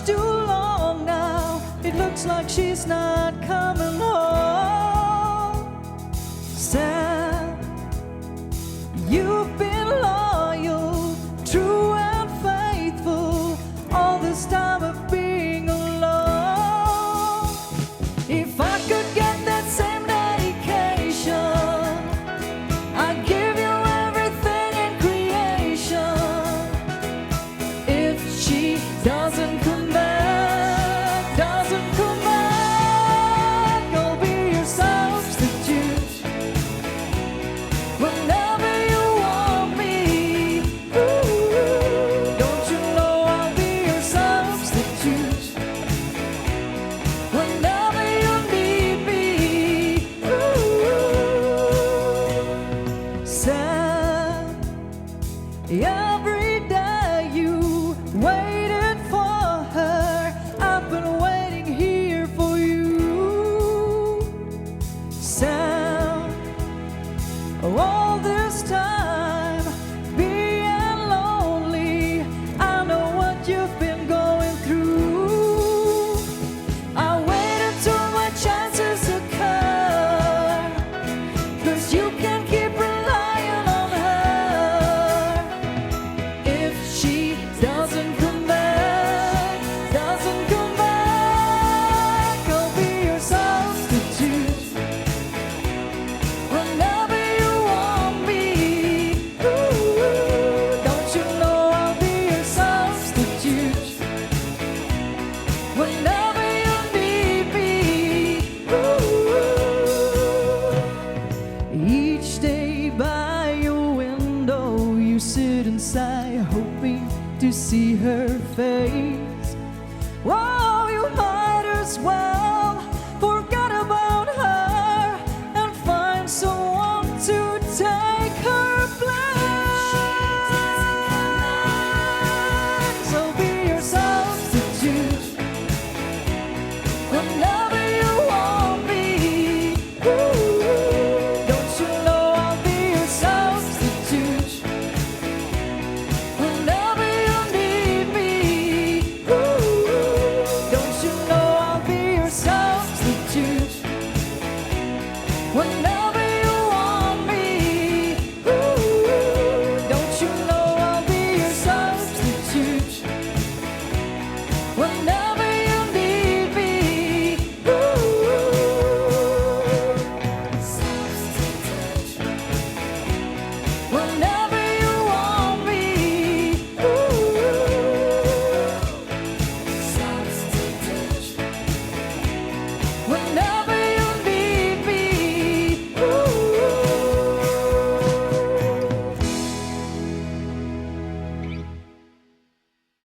much too long now. It looks like she's not coming home. Sam, you've been loyal, true and faithful all this time of being alone. If I could get that same dedication, I'd give you everything in creation. If she doesn't come back, I'll be your substitute. Whenever you want me, ooh, don't you know I'll be your substitute. Whenever you need me, ooh. Sam, every day you waited for her, I've been waiting here for you. Sam, all this time being lonely, I know what you've been going through. I waited till my chances occur, 'cause you can keep relying on her. If she doesn't come back, I'll be your substitute. Whenever you want me, ooh, don't you know I'll be your substitute. Whenever you need me, ooh. Each day by your window you sit and sigh, hoping to see her face. Oh, you might as well forget about her and find someone to take her place. I'll be your substitute. Whenever you want me, ooh, don't you know I'll be your substitute. Whenever you need me, ooh, don't you know I'll be your substitute. Whenever you want me, ooh, don't you know I'll be your substitute. Whenever